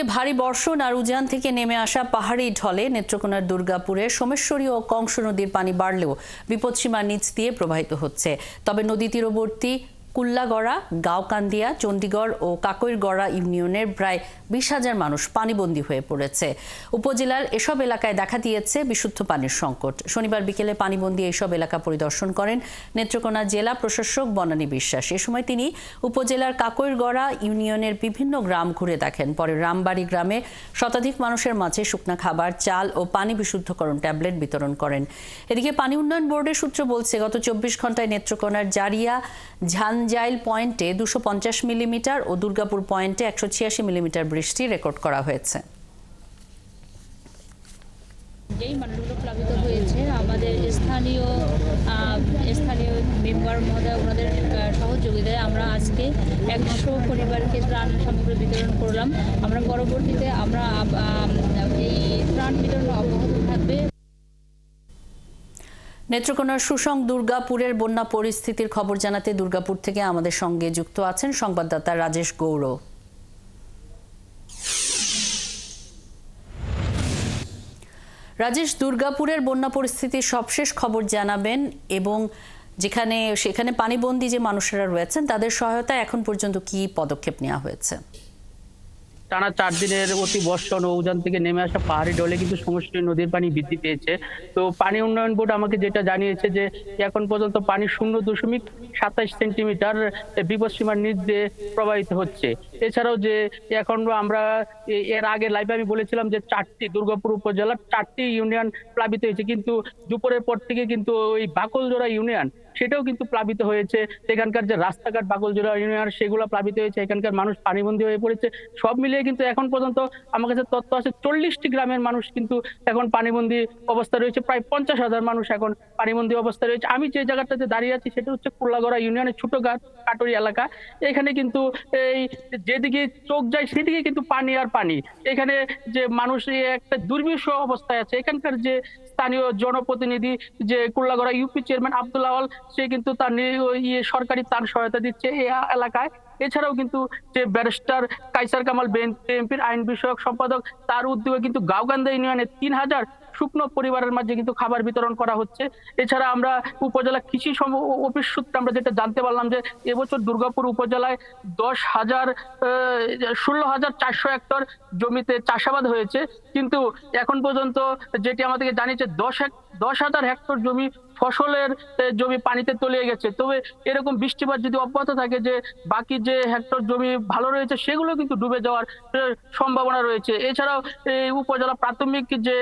এদিকে ভারী বর্ষণ আর উজান থেকে নেমে আসা পাহাড়ি ঢলে নেত্রকোনার দুর্গাপুরে সোমেশ্বরী ও কংস নদীর পানি বাড়লেও বিপদসীমার নিচ দিয়ে প্রবাহিত হচ্ছে। তবে নদী তীরবর্তী কুল্লাগড়া, গাঁওকান্দিয়া, চণ্ডীগড় ও কাকইরগড়া ইউনিয়নের প্রায় 20,000 মানুষ পানিবন্দী হয়ে পড়েছে। উপজেলার এসব এলাকায় দেখা দিয়েছে বিশুদ্ধ পানির সংকট। শনিবার বিকেলে পানিবন্দী এইসব এলাকা পরিদর্শন করেন নেত্রকোনা জেলা প্রশাসক বনানী বিশ্বাস। এ সময় তিনি উপজেলার কাকইরগড়া ইউনিয়নের বিভিন্ন গ্রাম ঘুরে দেখেন। পরে রামবাড়ি গ্রামে শতাধিক মানুষের মাঝে শুকনা খাবার, চাল ও পানি বিশুদ্ধকরণ ট্যাবলেট বিতরণ করেন। এদিকে পানি উন্নয়ন বোর্ডের সূত্র বলছে, গত 24 ঘন্টায় নেত্রকোনার জারিয়া ঝানজাইল পয়েন্টে 250 মিলিমিটার ও দুর্গাপুর পয়েন্টে 186 মিলিমিটার বৃষ্টি রেকর্ড করা হয়েছে। যেই মানুষগুলো প্লাবিত হয়েছে, আমাদের স্থানীয় মেম্বার মহোদয় ওনাদের সহযোগিতায় আমরা আজকে 100 পরিবারকে ত্রাণ সামগ্রী বিতরণ করলাম। আমরা পরবর্তীতে এই ত্রাণ বিতরণ অব্যাহত থাকবে। নেত্রকোনার সুসং দুর্গাপুরের বন্যা পরিস্থিতির খবর জানাতে দুর্গাপুর থেকে আমাদের সঙ্গে যুক্ত আছেন সংবাদদাতা রাজেশ গৌড়। রাজেশ, দুর্গাপুরের বন্যা পরিস্থিতির সবশেষ খবর জানাবেন এবং সেখানে পানিবন্দী যে মানুষেরা রয়েছেন তাদের সহায়তায় এখন পর্যন্ত কি পদক্ষেপ নেওয়া হয়েছে? টানা 4 দিনের অতি বর্ষণ ও উজান থেকে নেমে আসা পাহাড়ি ঢলে কিন্তু সমষ্টি নদীর পানি বৃদ্ধি পেয়েছে। তো পানি উন্নয়ন বোর্ড আমাকে যেটা জানিয়েছে যে এখন পর্যন্ত পানি 0.27 সেন্টিমিটার বিপদসীমার নিচ দিয়ে প্রবাহিত হচ্ছে। এছাড়াও যে এখন আমরা এর আগে লাইভে আমি বলেছিলাম যে দুর্গাপুর উপজেলার 4টি ইউনিয়ন প্লাবিত হয়েছে, কিন্তু দুপুরের পর থেকে কিন্তু ওই বাকলজোড়া ইউনিয়ন সেটাও কিন্তু প্লাবিত হয়েছে। এখানকার যে রাস্তাঘাট বাকলজোড়া ইউনিয়ন সেগুলো প্লাবিত হয়েছে, এখানকার মানুষ পানিবন্দী হয়ে পড়েছে। সব মিলিয়ে কিন্তু এখন পর্যন্ত আমার কাছে তথ্য আছে 40টি গ্রামের মানুষ কিন্তু এখন পানিবন্দী অবস্থা রয়েছে। প্রায় 50,000 মানুষ এখন পানিবন্দী অবস্থা রয়েছে। আমি যে জায়গাটাতে দাঁড়িয়ে আছি সেটা হচ্ছে কুল্লাগড়া ইউনিয়নের ছোট কাটুরি এলাকা। এখানে কিন্তু এই যেদিকে চোখ যায় সেদিকে কিন্তু পানি আর পানি। এখানে যে মানুষ একটা দুর্বিষহ অবস্থায় আছে। এখানকার যে স্থানীয় জনপ্রতিনিধি যে কুল্লাগড়া ইউপি চেয়ারম্যান আব্দুল আওয়াল, সে কিন্তু তার সরকারি ত্রাণ সহায়তা দিচ্ছে এই এলাকায়। এছাড়াও কিন্তু যে ব্যারিস্টার কাইসার কামাল বিএনপির আইন বিষয়ক সম্পাদক, তার উদ্যোগে কিন্তু গাঁওকান্দা ইউনিয়নে 3,000 শুকনো পরিবারের মাঝে কিন্তু খাবার বিতরণ করা হচ্ছে। এছাড়া আমরা উপজেলা কৃষি অফিস সূত্রে আমরা যেটা জানতে পারলাম যে এবছর দুর্গাপুর উপজেলায় 16,400 হেক্টর জমিতে চাষাবাদ হয়েছে, কিন্তু এখন পর্যন্ত যেটি আমাদেরকে জানিয়েছে 10,000 হেক্টর জমি ফসলের জমি পানিতে তলিয়ে গেছে। তবে এরকম বৃষ্টিপাত যদি অব্যাহত থাকে, যে বাকি যে হেক্টর জমি ভালো রয়েছে সেগুলো কিন্তু ডুবে যাওয়ার সম্ভাবনা রয়েছে। এছাড়াও এই উপজেলা প্রাথমিক যে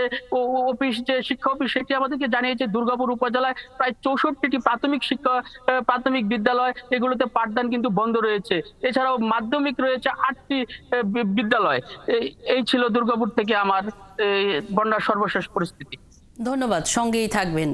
অফিস, যে শিক্ষা অফিস, সেটি আমাদেরকে জানিয়েছে দুর্গাপুর উপজেলায় প্রায় 64টি প্রাথমিক বিদ্যালয়, এগুলোতে পাঠদান কিন্তু বন্ধ রয়েছে। এছাড়াও মাধ্যমিক রয়েছে 8টি বিদ্যালয়। এই ছিল দুর্গাপুর থেকে আমার বন্যার সর্বশেষ পরিস্থিতি। ধন্যবাদ, সঙ্গেই থাকবেন।